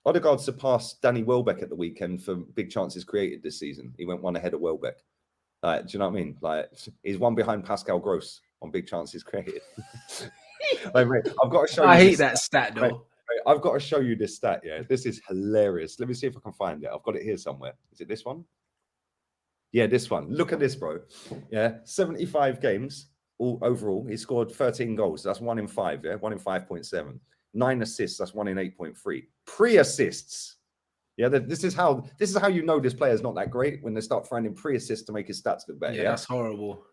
Odegaard surpassed Danny Welbeck at the weekend for big chances created this season. He went one ahead of Welbeck. Do you know what I mean? Like, he's one behind Pascal Gross on big chances created. Like, mate, I've got to show you. I hate that stat though. Mate, I've got to show you this stat. Yeah, this is hilarious. Let me see if I can find it. I've got it here somewhere. Is it this one? Yeah, this one. Look at this, bro. Yeah, 75 games all overall. He scored 13 goals. That's 1 in 5. Yeah, 1 in 5.7. 9 assists. That's 1 in 8.3. Pre-assists. Yeah, this is how you know this player is not that great, when they start throwing in pre-assists to make his stats look better. Yeah, that's horrible.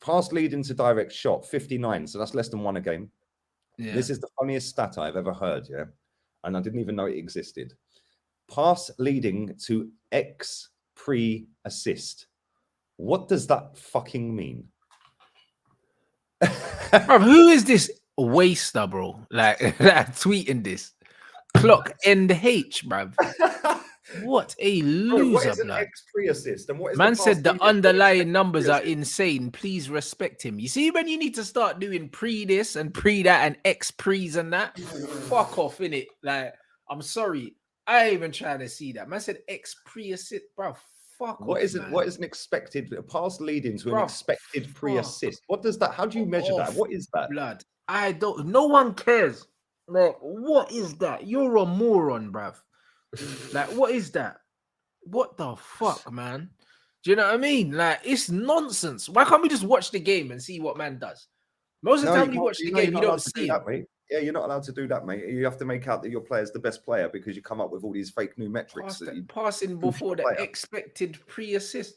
Pass lead into direct shot, 59. So that's less than 1 a game. Yeah. This is the funniest stat I've ever heard. Yeah, and I didn't even know it existed. Pass leading to X pre-assist. What does that fucking mean? Bro, who is this waster, bro? Like tweeting this. Clock end H, bruv. What a loser, what is an blood. X pre-assist? And what is Man said the underlying numbers are insane. Please respect him. You see, when you need to start doing pre this and pre that and X pre's and that, fuck off, innit? Like, I'm sorry. I ain't even trying to see that. Man said X pre-assist, bro. Fuck what off, is it? man. What is an expected pass leading to an expected pre-assist? What does that? How do you measure that? What is that? Blood. I don't. No one cares. Like, what is that? You're a moron, bruv. Like, what is that? What the fuck, man? Do you know what I mean? Like, it's nonsense. Why can't we just watch the game and see what man does? Most of the time when you watch the game, you don't see that, mate. Yeah, you're not allowed to do that, mate. You have to make out that your player's the best player because you come up with all these fake new metrics. Passing before the expected pre-assist.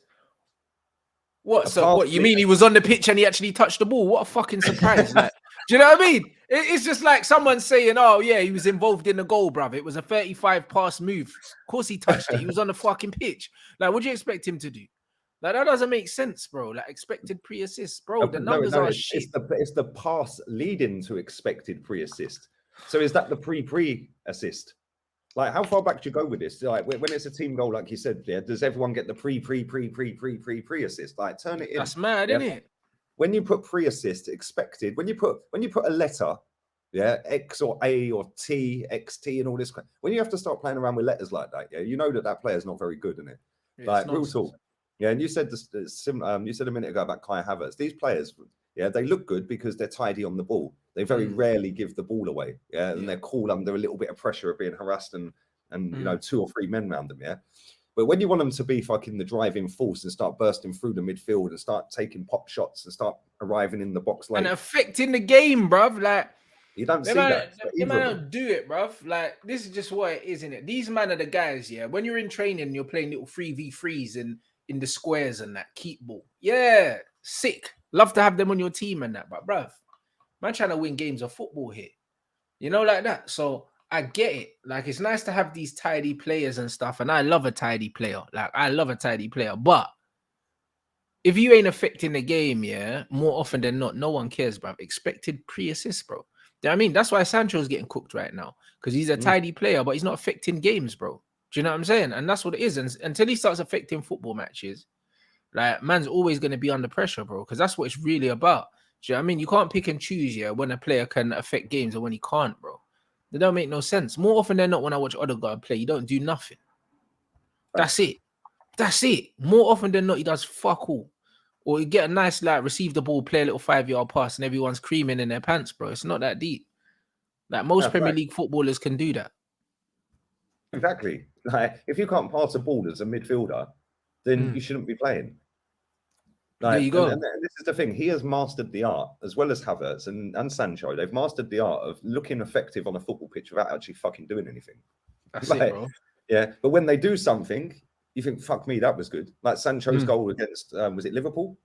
What? So what? You mean he was on the pitch and he actually touched the ball? What a fucking surprise! Like, do you know what I mean? It's just like someone saying, "Oh yeah, he was involved in the goal, bruv. It was a 35 pass move. Of course he touched it. He was on the fucking pitch. Like, what do you expect him to do? Like, that doesn't make sense, bro. Like, expected pre-assist, bro. The numbers are shit. It's the pass leading to expected pre-assist. So is that the pre-assist? Like, how far back do you go with this? Like, when it's a team goal, like you said, yeah, does everyone get the pre-assist? Like, turn it in. That's mad, isn't it? When you put pre-assist, expected, when you put a letter, yeah, X or A or T, XT and all this, when you have to start playing around with letters like that, yeah, you know that player is not very good, isn't it? Yeah, like, real talk. Yeah, and you said this, you said a minute ago about Kai Havertz. These players, yeah, they look good because they're tidy on the ball. They very rarely give the ball away, yeah, and they're cool under a little bit of pressure of being harassed and you know, 2 or 3 men around them, yeah. But when you want them to be fucking the driving force and start bursting through the midfield and start taking pop shots and start arriving in the box late and affecting the game, bruv, like you don't see that. They might not do it, bruv. Like, this is just what it is, isn't it? These men are the guys, yeah. When you're in training, you're playing little 3v3s and in the squares and that keep ball. Yeah, sick. Love to have them on your team and that, but bruv, man trying to win games of football here. You know, like that. So I get it. Like, it's nice to have these tidy players and stuff, and I love a tidy player. Like, I love a tidy player, but if you ain't affecting the game, yeah, more often than not, no one cares, bruv. Expected pre-assist, bro. You know what I mean? That's why Sancho's getting cooked right now, because he's a tidy player, but he's not affecting games, bro. Do you know what I'm saying? And that's what it is. And until he starts affecting football matches, like, man's always going to be under pressure, bro, because that's what it's really about. Do you know what I mean? You can't pick and choose, yeah, when a player can affect games and when he can't, bro. They don't make no sense. More often than not, when I watch Odegaard play, you don't do nothing. That's it. That's it. More often than not, he does fuck all. Or you get a nice, like, receive the ball, play a little 5-yard pass, and everyone's creaming in their pants, bro. It's not that deep. Like, most Premier League footballers can do that. Exactly. Like, if you can't pass a ball as a midfielder, then you shouldn't be playing. Like, there you go. And this is the thing. He has mastered the art, as well as Havertz and Sancho. They've mastered the art of looking effective on a football pitch without actually fucking doing anything. That's it, bro. Yeah, but when they do something, you think, fuck me, that was good. Like Sancho's goal against, was it Liverpool?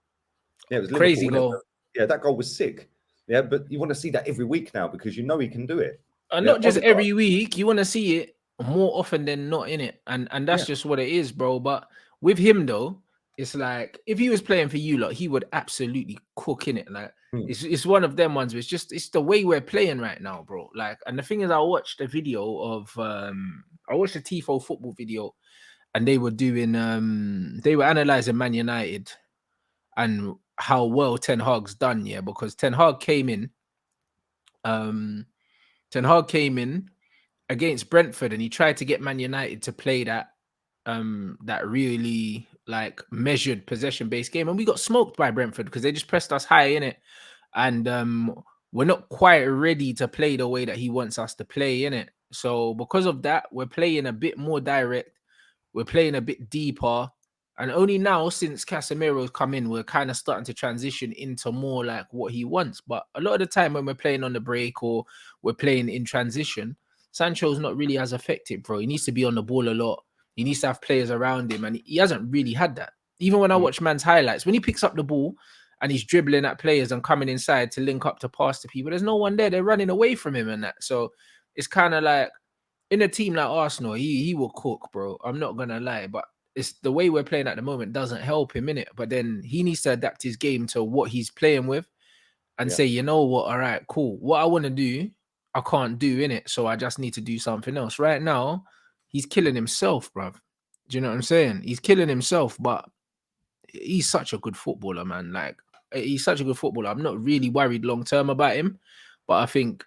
Yeah, it was crazy Liverpool, goal. Yeah, that goal was sick. Yeah, but you want to see that every week now because you know he can do it. And not just every week, you want to see it more often than not, innit? And that's just what it is, bro. But with him, though, it's like, if he was playing for you lot, he would absolutely cook in it. Like, it's one of them ones. It's the way we're playing right now, bro. Like, and the thing is, I watched a video of I watched a Tifo football video, and they were doing they were analyzing Man United and how well Ten Hag's done, yeah, because Ten Hag came in against Brentford, and he tried to get Man United to play that really like measured possession based game, and we got smoked by Brentford because they just pressed us high in it, and we're not quite ready to play the way that he wants us to play in it. So because of that, we're playing a bit more direct, we're playing a bit deeper, and only now since Casemiro's come in, we're kind of starting to transition into more like what he wants. But a lot of the time when we're playing on the break or we're playing in transition, Sancho's not really as effective, bro. He needs to be on the ball a lot. He needs to have players around him, and he hasn't really had that. Even when I watch man's highlights, when he picks up the ball and he's dribbling at players and coming inside to link up to pass to people, there's no one there. They're running away from him and that. So it's kind of like in a team like Arsenal, he will cook, bro. I'm not gonna lie, but it's the way we're playing at the moment doesn't help him in it. But then he needs to adapt his game to what he's playing with and say, you know what, all right, cool. What I want to do, I can't do in it. So I just need to do something else. Right now, he's killing himself, bruv. Do you know what I'm saying? He's killing himself, but he's such a good footballer, man. Like, he's such a good footballer. I'm not really worried long term about him, but I think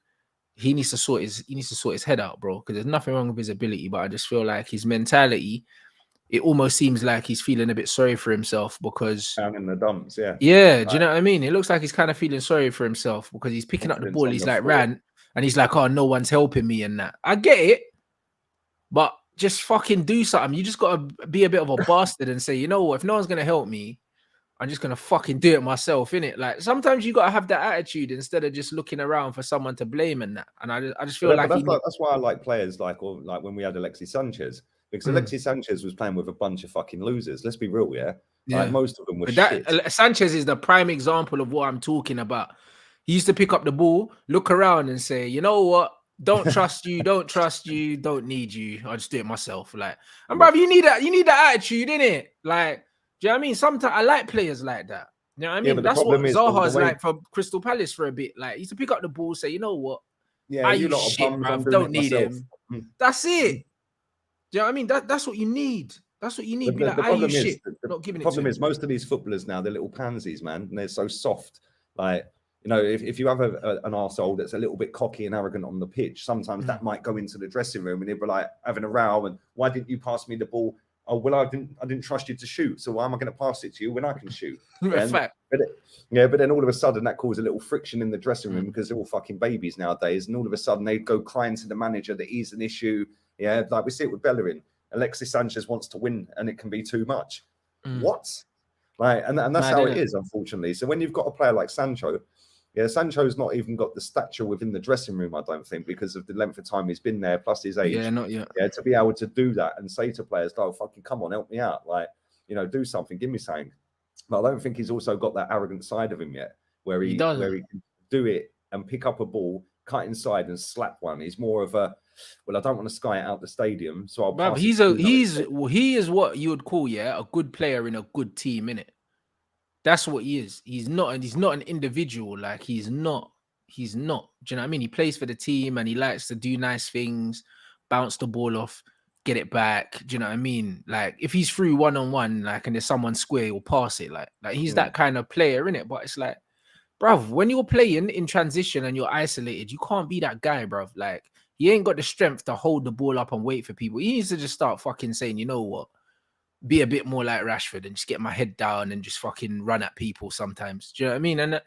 he needs to sort his head out, bro. Because there's nothing wrong with his ability, but I just feel like his mentality, it almost seems like he's feeling a bit sorry for himself because down in the dumps, do you know what I mean? It looks like he's kind of feeling sorry for himself because he's picking up the ball. He's like ran, and he's like, oh, no one's helping me and that. I get it, but just fucking do something. You just got to be a bit of a bastard and say, you know what? If no one's gonna help me, I'm just gonna fucking do it myself, innit? Like sometimes you gotta have that attitude instead of just looking around for someone to blame and that. And I just feel like that's why I like players like when we had Alexis Sanchez, because Alexis Sanchez was playing with a bunch of fucking losers. Let's be real, yeah. Like most of them were shit. Sanchez is the prime example of what I'm talking about. He used to pick up the ball, look around, and say, you know what? Don't trust you, don't need you. I'll just do it myself. Like, and bruv, you need that attitude, innit? Like, do you know what I mean? Sometimes I like players like that. You know what I mean? That's what Zaha's like for Crystal Palace for a bit. Like, he used to pick up the ball, say, you know what? You lot shit, bruv. Don't need him. That's it. Do you know what I mean? That's what you need. That's what you need. The problem is, the problem is most of these footballers now, they're little pansies, man, and they're so soft. Like, you know, if you have an arsehole that's a little bit cocky and arrogant on the pitch, sometimes that might go into the dressing room and they'll be like having a row. And why didn't you pass me the ball? Oh, well, I didn't trust you to shoot. So why am I going to pass it to you when I can shoot? But then all of a sudden that causes a little friction in the dressing room because they're all fucking babies nowadays. And all of a sudden they go crying to the manager that he's an issue. Yeah, like we see it with Bellerin. Alexis Sanchez wants to win and it can be too much. What? Like, and that's how it is, unfortunately. So when you've got a player like Sancho, Sancho's not even got the stature within the dressing room, I don't think, because of the length of time he's been there, plus his age. Yeah, not yet. Yeah, to be able to do that and say to players, oh, fucking come on, help me out. Like, you know, do something, give me something. But I don't think he's also got that arrogant side of him yet, where he can do it and pick up a ball, cut inside and slap one. He's more of a, well, I don't want to sky it out the stadium, so I'll pass he is what you would call a good player in a good team, innit? That's what he is. He's not an individual. Like he's not. Do you know what I mean? He plays for the team and he likes to do nice things, bounce the ball off, get it back. Do you know what I mean? Like if he's through one-on-one, like and there's someone square, he'll pass it. Like he's that kind of player, innit? But it's like, bruv, when you're playing in transition and you're isolated, you can't be that guy, bruv. Like he ain't got the strength to hold the ball up and wait for people. He needs to just start fucking saying, you know what? Be a bit more like Rashford and just get my head down and just fucking run at people sometimes. Do you know what I mean? And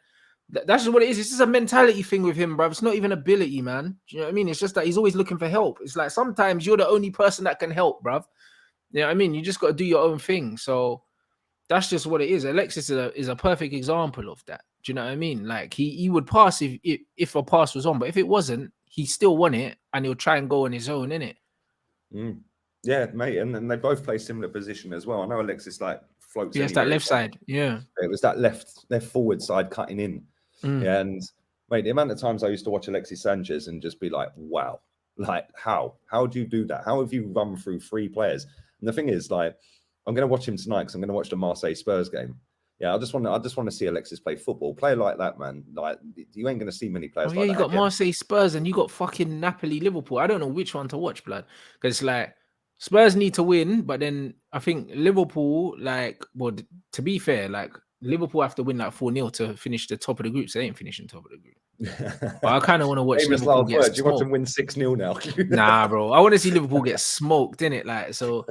that's just what it is. It's just a mentality thing with him, bruv. It's not even ability, man. Do you know what I mean? It's just that he's always looking for help. It's like sometimes you're the only person that can help, bruv. You know what I mean? You just got to do your own thing. So that's just what it is. Alexis is a perfect example of that. Do you know what I mean? Like he would pass if a pass was on, but if it wasn't, he still won it and he'll try and go on his own, innit? Yeah, mate, and they both play similar position as well. I know Alexis like floats. Yes, that left side. Yeah, it was that left forward side cutting in. Yeah, and mate, the amount of times I used to watch Alexis Sanchez and just be like, wow, like how do you do that? How have you run through three players? And the thing is, like, I'm going to watch him tonight because I'm going to watch the Marseille Spurs game. Yeah, I just want to see Alexis play football, play like that, man. Like you ain't going to see many players. Yeah, like you that got again. Marseille Spurs and you got fucking Napoli Liverpool. I don't know which one to watch, blood, because like Spurs need to win, but then I think Liverpool, like, well, to be fair, like Liverpool have to win like 4-0 to finish the top of the group. So they ain't finishing top of the group. But I kind of want to watch Famous Liverpool last get words. You want smoked. them win 6-0 now? Nah, bro. I want to see Liverpool get smoked, innit? Like, so